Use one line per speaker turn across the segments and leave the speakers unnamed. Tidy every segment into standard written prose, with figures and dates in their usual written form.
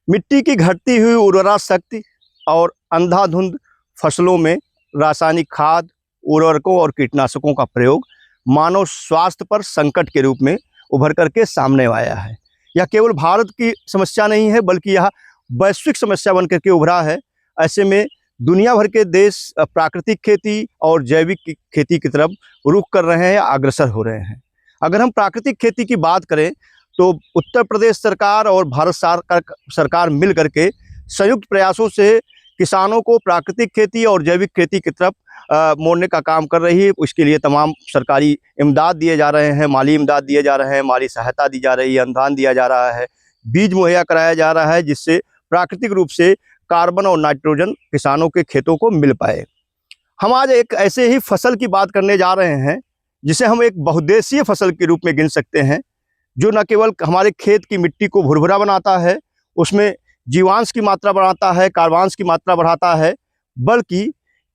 मिट्टी की घटती हुई उर्वरा शक्ति और अंधाधुंध फसलों में रासायनिक खाद, उर्वरकों और कीटनाशकों का प्रयोग मानव स्वास्थ्य पर संकट के रूप में उभर करके सामने आया है। यह केवल भारत की समस्या नहीं है, बल्कि यह वैश्विक समस्या बन करके उभरा है। ऐसे में दुनिया भर के देश प्राकृतिक खेती और जैविक खेती की तरफ रुख कर रहे हैं, अग्रसर हो रहे हैं। अगर हम प्राकृतिक खेती की बात करें तो उत्तर प्रदेश सरकार और भारत सरकार मिल करके संयुक्त प्रयासों से किसानों को प्राकृतिक खेती और जैविक खेती की तरफ मोड़ने का काम कर रही है। उसके लिए तमाम सरकारी इमदाद दिए जा रहे हैं, माली इमदाद दिए जा रहे हैं, माली सहायता दी जा रही है, अनुदान दिया जा रहा है, बीज मुहैया कराया जा रहा है, जिससे प्राकृतिक रूप से कार्बन और नाइट्रोजन किसानों के खेतों को मिल पाए। हम आज एक ऐसे ही फसल की बात करने जा रहे हैं जिसे हम एक बहुउद्देशीय फसल के रूप में गिन सकते हैं, जो न केवल हमारे खेत की मिट्टी को भुरभुरा बनाता है, उसमें जीवांश की मात्रा बढ़ाता है, कार्बांश की मात्रा बढ़ाता है, बल्कि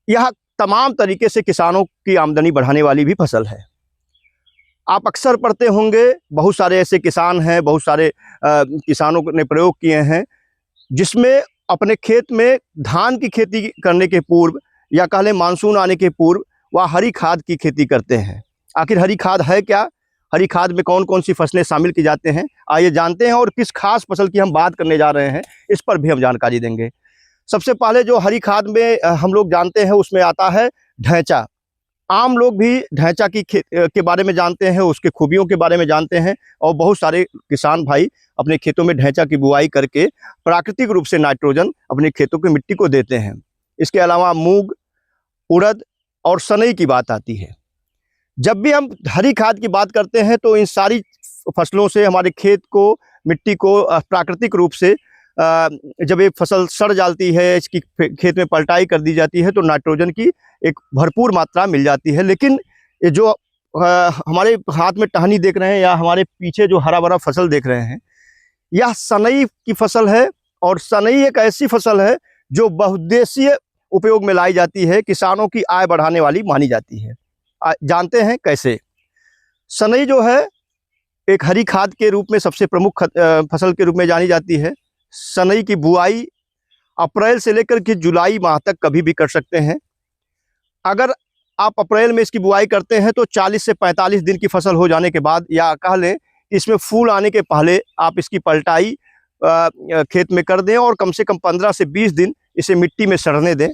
यह तमाम तरीके से किसानों की आमदनी बढ़ाने वाली भी फसल है। आप अक्सर पढ़ते होंगे, बहुत सारे ऐसे किसान हैं, बहुत सारे किसानों ने प्रयोग किए हैं जिसमें अपने खेत में धान की खेती करने के पूर्व या कह लें मानसून आने के पूर्व वह हरी खाद की खेती करते हैं। आखिर हरी खाद है क्या? हरी खाद में कौन कौन सी फसलें शामिल की जाते हैं, आइए जानते हैं, और किस खास फसल की हम बात करने जा रहे हैं इस पर भी हम जानकारी देंगे। सबसे पहले जो हरी खाद में हम लोग जानते हैं उसमें आता है ढैंचा। आम लोग भी ढैंचा की के बारे में जानते हैं, उसके खूबियों के बारे में जानते हैं, और बहुत सारे किसान भाई अपने खेतों में ढैंचा की बुआई करके प्राकृतिक रूप से नाइट्रोजन अपने खेतों की मिट्टी को देते हैं। इसके अलावा मूंग, उड़द और सनई की बात आती है। जब भी हम हरी खाद की बात करते हैं तो इन सारी फसलों से हमारे खेत को, मिट्टी को प्राकृतिक रूप से जब ये फसल सड़ जाती है, इसकी खेत में पलटाई कर दी जाती है, तो नाइट्रोजन की एक भरपूर मात्रा मिल जाती है। लेकिन ये जो हमारे हाथ में टहनी देख रहे हैं या हमारे पीछे जो हरा भरा फसल देख रहे हैं, यह सनई की फसल है। और सनई एक ऐसी फसल है जो बहुउद्देशीय उपयोग में लाई जाती है, किसानों की आय बढ़ाने वाली मानी जाती है। जानते हैं कैसे? सनई जो है एक हरी खाद के रूप में सबसे प्रमुख फसल के रूप में जानी जाती है। सनई की बुआई अप्रैल से लेकर के जुलाई माह तक कभी भी कर सकते हैं। अगर आप अप्रैल में इसकी बुआई करते हैं तो 40 से 45 दिन की फसल हो जाने के बाद, या कह लें इसमें फूल आने के पहले, आप इसकी पलटाई खेत में कर दें और कम से कम 15 से 20 दिन इसे मिट्टी में सड़ने दें।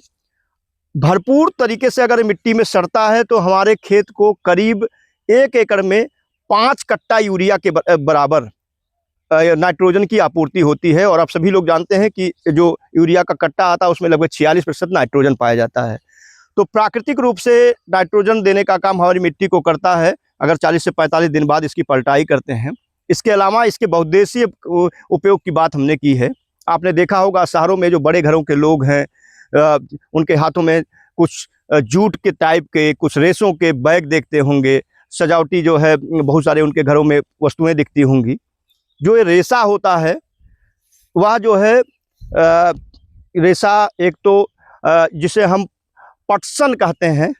भरपूर तरीके से अगर मिट्टी में सड़ता है तो हमारे खेत को करीब 1 एकड़ में 5 कट्टा यूरिया के बराबर नाइट्रोजन की आपूर्ति होती है। और आप सभी लोग जानते हैं कि जो यूरिया का कट्टा आता है उसमें लगभग 46% नाइट्रोजन पाया जाता है। तो प्राकृतिक रूप से नाइट्रोजन देने का काम हमारी मिट्टी को करता है, अगर 40 से 45 दिन बाद इसकी पलटाई करते हैं। इसके अलावा इसके बहुउद्देशीय उपयोग की बात हमने की है। आपने देखा होगा शहरों में जो बड़े घरों के लोग हैं, उनके हाथों में कुछ जूट के टाइप के, कुछ रेशों के बैग देखते होंगे। सजावटी जो है बहुत सारे उनके घरों में वस्तुएं दिखती होंगी। जो ये रेशा होता है वह जो है रेशा, एक तो जिसे हम पटसन कहते हैं,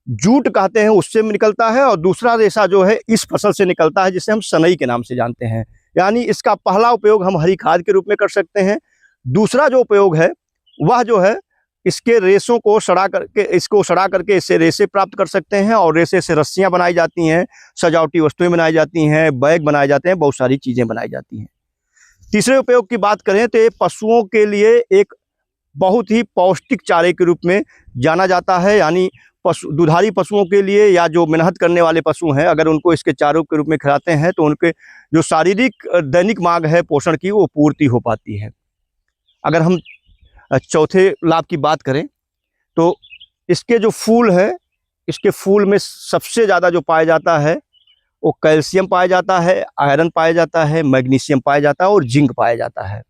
जूट कहते हैं, उससे निकलता है, और दूसरा रेशा जो है इस फसल से निकलता है जिसे हम सनई के नाम से जानते हैं। यानी इसका पहला उपयोग हम हरी खाद के रूप में कर सकते हैं। दूसरा जो उपयोग है वह जो है इसके रेशों को सड़ा करके इससे रेशे प्राप्त कर सकते हैं, और रेशे से रस्सियां बनाई जाती हैं, सजावटी वस्तुएं बनाई जाती हैं, बैग बनाए जाते हैं, बहुत सारी चीज़ें बनाई जाती हैं। तीसरे उपयोग की बात करें तो ये पशुओं के लिए एक बहुत ही पौष्टिक चारे के रूप में जाना जाता है। यानी दुधारी पशुओं के लिए या जो मेहनत करने वाले पशु हैं, अगर उनको इसके चारों के रूप में खिलाते हैं तो उनके जो शारीरिक दैनिक मांग है पोषण की, वो पूर्ति हो पाती है। अगर हम चौथे लाभ की बात करें तो इसके जो फूल है, इसके फूल में सबसे ज़्यादा जो पाया जाता है वो कैल्शियम पाया जाता है, आयरन पाया जाता है, मैग्नीशियम पाया जाता है और जिंक पाया जाता है।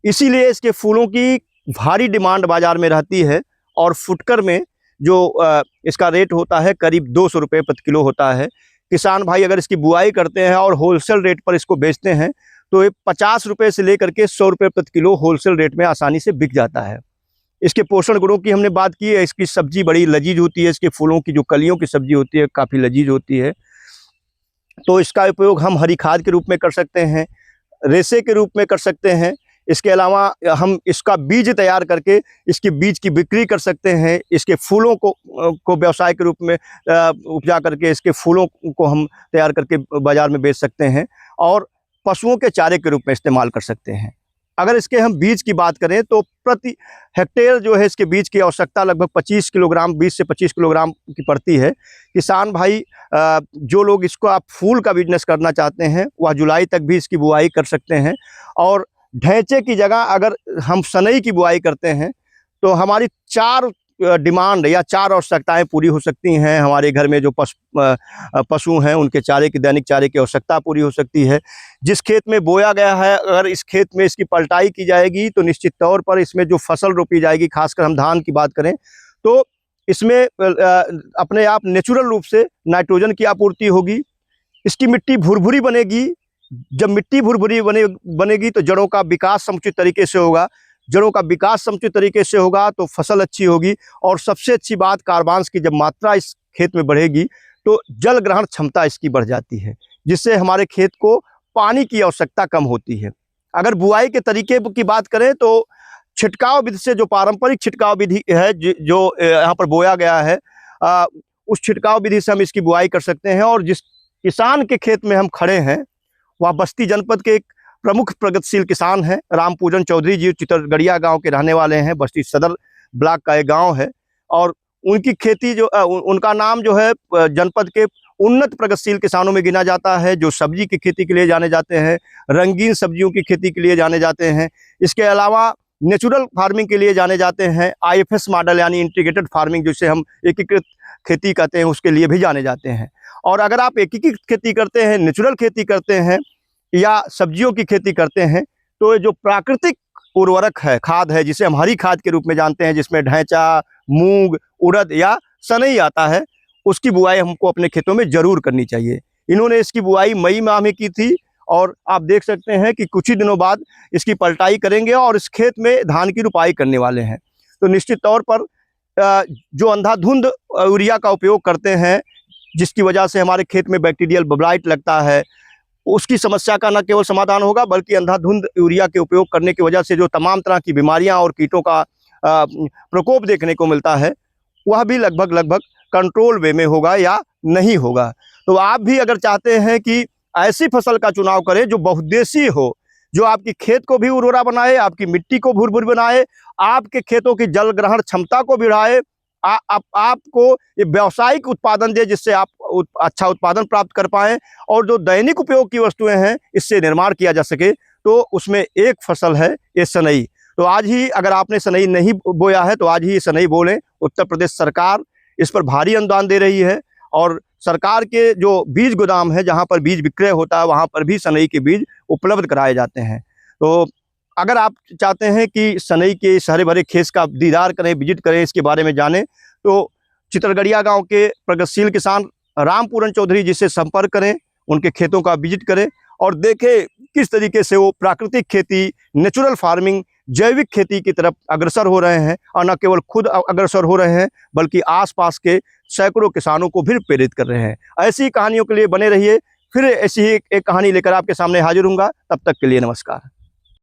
इसीलिए इसके फूलों की भारी डिमांड बाज़ार में रहती है। और फुटकर में जो इसका रेट होता है करीब 200 रुपये प्रति किलो होता है। किसान भाई अगर इसकी बुआई करते हैं और होलसेल रेट पर इसको बेचते हैं तो ये 50 रुपये से लेकर के 100 रुपये प्रति किलो होलसेल रेट में आसानी से बिक जाता है। इसके पोषण गुणों की हमने बात की है। इसकी सब्जी बड़ी लजीज होती है। इसके फूलों की जो कलियों की सब्जी होती है काफ़ी लजीज होती है। तो इसका उपयोग हम हरी खाद के रूप में कर सकते हैं। रेशे के रूप में कर सकते हैं। इसके अलावा हम इसका बीज तैयार करके इसके बीज की बिक्री कर सकते हैं। इसके फूलों को व्यवसाय के रूप में उपजा करके इसके फूलों को हम तैयार करके बाज़ार में बेच सकते हैं और पशुओं के चारे के रूप में इस्तेमाल कर सकते हैं। अगर इसके हम बीज की बात करें तो प्रति हेक्टेयर जो है इसके बीज की आवश्यकता लगभग 25 किलोग्राम 20 से 25 किलोग्राम की पड़ती है। किसान भाई जो लोग इसको आप फूल का बिजनेस करना चाहते हैं वह जुलाई तक भी इसकी बुआई कर सकते हैं। और ढैंचे की जगह अगर हम सनई की बुआई करते हैं तो हमारी 4 डिमांड या 4 आवश्यकताएं पूरी हो सकती हैं। हमारे घर में जो पशु हैं उनके चारे की दैनिक चारे की आवश्यकता पूरी हो सकती है। जिस खेत में बोया गया है अगर इस खेत में इसकी पलटाई की जाएगी तो निश्चित तौर पर इसमें जो फसल रोपी जाएगी, खासकर हम धान की बात करें तो इसमें अपने आप नेचुरल रूप से नाइट्रोजन की आपूर्ति होगी। इसकी मिट्टी भुरभुरी बनेगी। जब मिट्टी भुरभुरी बनेगी तो जड़ों का विकास समुचित तरीके से होगा। जड़ों का विकास समुचित तरीके से होगा तो फसल अच्छी होगी। और सबसे अच्छी बात, कार्बान्स की जब मात्रा इस खेत में बढ़ेगी तो जल ग्रहण क्षमता इसकी बढ़ जाती है, जिससे हमारे खेत को पानी की आवश्यकता कम होती है। अगर बुआई के तरीके की बात करें तो छिटकाव विधि से, जो पारंपरिक छिटकाव विधि है जो यहाँ पर बोया गया है, उस छिटकाव विधि से हम इसकी बुआई कर सकते हैं। और जिस किसान के खेत में हम खड़े हैं वह बस्ती जनपद के एक प्रमुख प्रगतिशील किसान हैं, रामपूजन चौधरी जी, चितरगढ़िया गांव के रहने वाले हैं। बस्ती सदर ब्लॉक का एक गांव है और उनकी खेती जो उनका नाम जो है जनपद के उन्नत प्रगतिशील किसानों में गिना जाता है, जो सब्जी की खेती के लिए जाने जाते हैं, रंगीन सब्जियों की खेती के लिए जाने जाते हैं। इसके अलावा नेचुरल फार्मिंग के लिए जाने जाते हैं। IFS मॉडल यानी इंटीग्रेटेड फार्मिंग, जिसे हम एकीकृत खेती कहते हैं, उसके लिए भी जाने जाते हैं। और अगर आप एकीकृत खेती करते हैं, नेचुरल खेती करते हैं या सब्जियों की खेती करते हैं तो जो प्राकृतिक उर्वरक है, खाद है, जिसे हम हरी खाद के रूप में जानते हैं, जिसमें ढैंचा, मूंग, उड़द या सनई आता है, उसकी बुआई हमको अपने खेतों में ज़रूर करनी चाहिए। इन्होंने इसकी बुआई मई माह में की थी और आप देख सकते हैं कि कुछ ही दिनों बाद इसकी पलटाई करेंगे और इस खेत में धान की रुपाई करने वाले हैं। तो निश्चित तौर पर जो अंधाधुंध यूरिया का उपयोग करते हैं, जिसकी वजह से हमारे खेत में बैक्टीरियल ब्लाइट लगता है, उसकी समस्या का न केवल समाधान होगा बल्कि अंधाधुंध यूरिया के उपयोग करने की वजह से जो तमाम तरह की बीमारियां और कीटों का प्रकोप देखने को मिलता है वह भी लगभग कंट्रोल वे में होगा या नहीं होगा। तो आप भी अगर चाहते हैं कि ऐसी फसल का चुनाव करें जो बहुउद्देशीय हो, जो आपकी खेत को भी उर्वरा बनाए, आपकी मिट्टी को भुरभुरी बनाए, आपके खेतों की जल ग्रहण क्षमता को बढ़ाए, आपको ये व्यावसायिक उत्पादन दे, जिससे आप अच्छा उत्पादन प्राप्त कर पाएँ और जो दैनिक उपयोग की वस्तुएं हैं इससे निर्माण किया जा सके। तो उसमें एक फसल है ये सनई। तो आज ही अगर आपने सनई नहीं बोया है तो आज ही ये सनई बो लें। उत्तर प्रदेश सरकार इस पर भारी अनुदान दे रही है और सरकार के जो बीज गोदाम है, जहाँ पर बीज विक्रय होता है, वहाँ पर भी सनई के बीज उपलब्ध कराए जाते हैं। तो अगर आप चाहते हैं कि सनई के इस हरे भरे खेत का दीदार करें, विजिट करें, इसके बारे में जानें, तो चितरगढ़िया गांव के प्रगतिशील किसान रामपूजन चौधरी जी से संपर्क करें, उनके खेतों का विजिट करें और देखें किस तरीके से वो प्राकृतिक खेती, नेचुरल फार्मिंग, जैविक खेती की तरफ अग्रसर हो रहे हैं। और न केवल खुद अग्रसर हो रहे हैं बल्कि आसपास के सैकड़ों किसानों को भी प्रेरित कर रहे हैं। ऐसी कहानियों के लिए बने रहिए। फिर ऐसी ही एक कहानी लेकर आपके सामने हाजिर होऊंगा। तब तक के लिए नमस्कार।